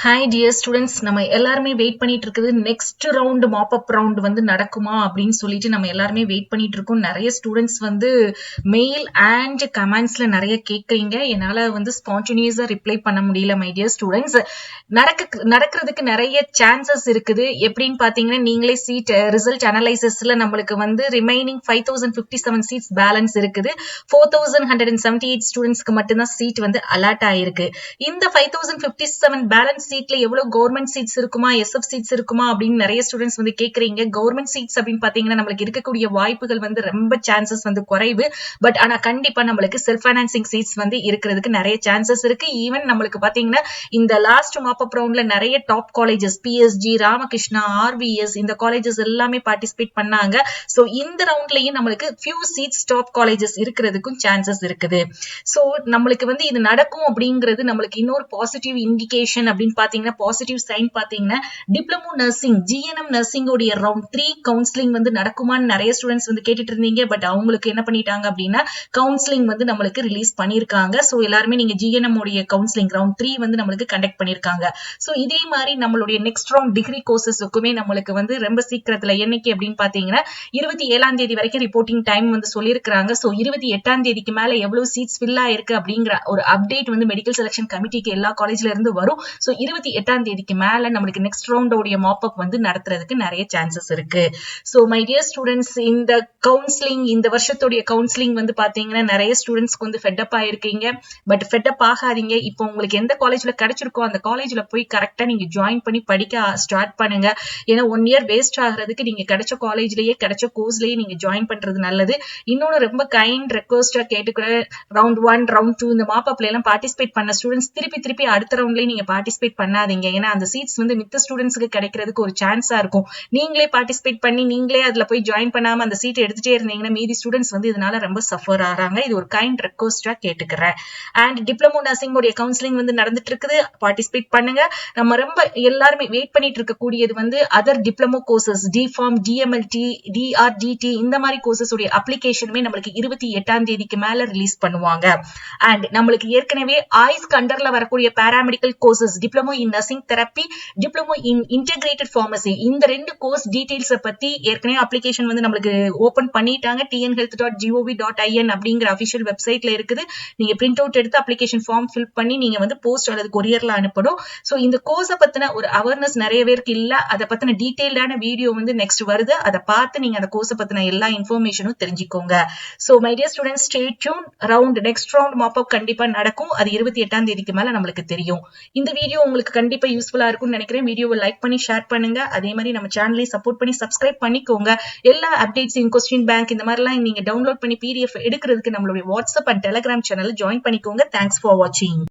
Hi dear students, நம்ம எல்லாருமே wait பண்ணிட்டு இருக்குது நெக்ஸ்ட் ரவுண்ட் மாப் அப் ரவுண்ட் வந்து நடக்குமா அப்படின்னு சொல்லிட்டு நம்ம எல்லாருமே வெயிட் பண்ணிட்டு இருக்கோம். நிறைய ஸ்டூடெண்ட்ஸ் வந்து மெயில் அண்ட் கமெண்ட்ஸ்ல நிறைய கேட்குறீங்க. என்னால வந்து ஸ்பான்டேனியஸா ரிப்ளை பண்ண முடியல. மை டியர் ஸ்டூடெண்ட்ஸ், நடக்கிறதுக்கு நிறைய சான்சஸ் இருக்குது. எப்படின்னு பாத்தீங்கன்னா, நீங்களே சீட் ரிசல்ட் அனலைசஸ்ல நம்மளுக்கு வந்து ரிமைனிங் 5057 சீட்ஸ் பேலன்ஸ் இருக்குது. 4178 ஸ்டூடெண்ட்ஸ்க்கு மட்டும்தான் சீட் வந்து அலாட் ஆயிருக்கு. இந்த 5057 பேலன்ஸ் சீட்ல எவ்வளவு கவர்மெண்ட் சீட்ஸ் இருக்குமா, எஸ்எஃப் சீட்ஸ் இருக்குமா அப்படின்னு நிறைய ஸ்டூடெண்ட்ஸ் வந்து கேக்குறீங்க. கவர்மெண்ட் சீட்ஸ் அப்படின்னு பாத்தீங்கன்னா நம்மளுக்கு இருக்கக்கூடிய வாய்ப்புகள் வந்து ரொம்ப சான்சஸ் வந்து குறைவு. பட் ஆனா கண்டிப்பா நம்மளுக்கு செல்ஃப் பைனான்சிங் சீட்ஸ் வந்து இருக்கிறதுக்கு நிறைய சான்சஸ் இருக்கு. ஈவன் நம்மளுக்கு பாத்தீங்கன்னா இந்த லாஸ்ட் மாப் அப் ரவுண்ட்ல நிறைய top colleges PSG, Ramakrishna, RVS இந்த காலேஜஸ் எல்லாமே பார்ட்டிசிபேட் பண்ணாங்க. சோ இந்த ரவுண்ட்லயும் நம்மளுக்கு ஃபியூ சீட்ஸ் டாப் காலேஜஸ் இருக்கிறதுக்கும் சான்சஸ் இருக்குது. சோ நம்மளுக்கு வந்து இது நடக்கும் அப்படிங்கிறது நம்மளுக்கு இன்னொரு பாசிட்டிவ் இண்டிகேஷன் அப்படின்னு பாத்தீங்கன்னா, பாசிட்டிவ் சைன் பாத்தீங்கன்னா, டிப்ளமோ நர்சிங் ஜிஎன்எம் நர்சிங் உடைய ரவுண்ட் 3 கவுன்சிலிங் வந்து நடக்குமான்னு நிறைய ஸ்டூடெண்ட்ஸ் வந்து கேட்டுட்டு இருந்தீங்க. பட் அவங்களுக்கு என்ன பண்ணிட்டாங்க அப்படின்னா, கவுன்சிலிங் வந்து நம்மளுக்கு ரிலீஸ் பண்ணிருக்காங்க. சோ எல்லாருமே நீங்க ஜிஎன்எம் உடைய கவுன்சிலிங் ரவுண்ட் 3 வந்து நம்மளுக்கு கண்டக்ட் பண்ணிருக்காங்க. சோ இதே மாதிரி நம்மளுடைய நெக்ஸ்ட் ரவுண்ட் டிகிரி கோர்சஸுக்குமே நம்மளுக்கு வந்து ரொம்ப சீக்கிரத்துல என்னைக்கு அப்படின்னு பாத்தீங்கன்னா 27ஆம் தேதி வரைக்கும் ரிப்போர்ட்டிங் டைம் வந்து சொல்லியிருக்காங்க. சோ 28ஆம் தேதிக்கு மேல எவ்வளவு சீட்ஸ் ஃபில் ஆயிருக்கு அப்படிங்கிற ஒரு அப்டேட் வந்து மெடிக்கல் செலக்ஷன் கமிட்டிக்கு எல்லா காலேஜ்ல இருந்து வரும். சோ 28ஆம் தேதிக்கு மேல நம்மளுக்கு நெக்ஸ்ட் ரவுண்டோட மாப் அப் வந்து நடத்துறதுக்கு நிறைய சான்சஸ் இருக்கு. சோ மை டியர் ஸ்டூடெண்ட்ஸ், இந்த கவுன்சிலிங் இந்த வருஷத்துடைய கவுன்சிலிங் வந்து பாத்தீங்கன்னா நிறைய ஸ்டூடெண்ட்ஸ்க்கு வந்து ஃபெட்டப் ஆயிருக்கீங்க. பட் ஃபெட்டப் ஆகாதீங்க. இப்போ உங்களுக்கு எந்த காலேஜ்ல கிடைச்சிருக்கோ அந்த காலேஜ்ல போய் கரெக்டா நீங்க ஜாயின் பண்ணி படிக்க ஸ்டார்ட் பண்ணுங்க. ஏன்னா 1 இயர் வேஸ்ட் ஆகிறதுக்கு நீங்க கிடைச்ச காலேஜ்லயே கிடைச்ச கோர்ஸ்லயே நீங்க ஜாயின் பண்றது நல்லது. இன்னொன்னு ரொம்ப கைண்ட் ரெக்வஸ்டா கேட்டுக்கிற, ரவுண்ட் 1 ரவுண்ட் 2 இந்த மாப் அப்ல எல்லாம் பார்ட்டிசிபேட் பண்ண ஸ்டூடெண்ட்ஸ் திருப்பி அடுத்த ரவுண்ட்லயே நீங்க பார்ட்டிசிபேட் பண்ணாதீங்க. ஏன்னா அந்த சீட்ஸ் வந்து மித்த ஸ்டூடெண்ட்ஸ்க்கு கிடைக்கிறதுக்கு ஒரு சான்ஸா இருக்கும். நீங்களே பார்ட்டிசிபேட் பண்ணி நீங்களே அதுல போய் ஜாயின் பண்ணாம அந்த சீட் எடுத்துட்டே இருந்தீங்கன்னா மீதி ஸ்டூடெண்ட்ஸ் வந்து இதனால ரொம்ப சஃபர் ஆறாங்க. இது ஒரு கைண்ட் ரெக்வஸ்டா கேட்டுக்கிறேன். அண்ட் டிப்ளமோ நர்சிங் உடைய கவுன்சிலிங் வந்து நடந்துட்டு இருக்குது. பார்ட்டிசிபேட் பண்ணுங்க. நம்ம ரொம்ப எல்லாருமே வெயிட் பண்ணிட்டு இருக்கக்கூடியது வந்து other diploma courses, D Pharm, DMLT, DRTT இந்த மாதிரி கோர்சஸ் உடைய அப்ளிகேஷனுமே நம்மளுக்கு 28ஆம் தேதிக்கு மேல ரிலீஸ் பண்ணுவாங்க. அண்ட் நம்மளுக்கு ஏற்கனவே ஆய்ஸ்க்கு அண்டர்ல வரக்கூடிய paramedical courses, diploma in nursing therapy, diploma in integrated pharmacy இந்த 2 கோர்ஸ் டீடைல்ஸ் பத்தி ஏற்கனவே அப்ளிகேஷன் வந்து நம்மளுக்கு ஓபன் பண்ணிட்டாங்க. tnhealth.gov.in அப்படிங்கிற அபிஷியல் வெப்சைட்ல இருக்குது. நீங்க பிரிண்ட் அவுட் எடுத்து அப்ளிகேஷன் ஃபார்ம் ஃபில் பண்ணி நீங்க வந்து போஸ்ட் அல்லது கொரியர்ல அனுப்பணும். சோ இந்த கோர்ஸை பத்தின ஒரு அவேர்னஸ் நிறைய பேருக்கு இல்ல. அதை பத்தின டீடைல்டான வீடியோ வந்து நெக்ஸ்ட் வருது. அதை பார்த்து நீங்க அந்த கோர்ஸை பத்தின எல்லா இன்ஃபர்மேஷனும் தெரிஞ்சுக்கோங்க. So my dear students, stay tune. Next round mop அப் கண்டிப்பா நடக்கும். அது 28ஆம் தேதிக்கு மேல நம்மளுக்கு தெரியும். இந்த வீடியோ உங்களுக்கு கண்டிப்பா யூஸ்ஃபுல்லா இருக்கும்னு நினைக்கிறேன். வீடியோவை லைக் பண்ணி ஷேர் பண்ணுங்க. அதே மாதிரி நம்ம சேனலை சப்போர்ட் பண்ணி சப்ஸ்கிரைப் பண்ணிக்கோங்க. எல்லா அப்டேட்ஸையும் கொஸ்டின் பேங்க் இந்த மாதிரிலாம் நீங்க டவுன்லோட் பண்ணி PDF எடுக்கிறதுக்கு நம்மளுடைய WhatsApp and Telegram channel join பண்ணிக்கோங்க. தேங்க்ஸ் ஃபார் வாட்சிங்.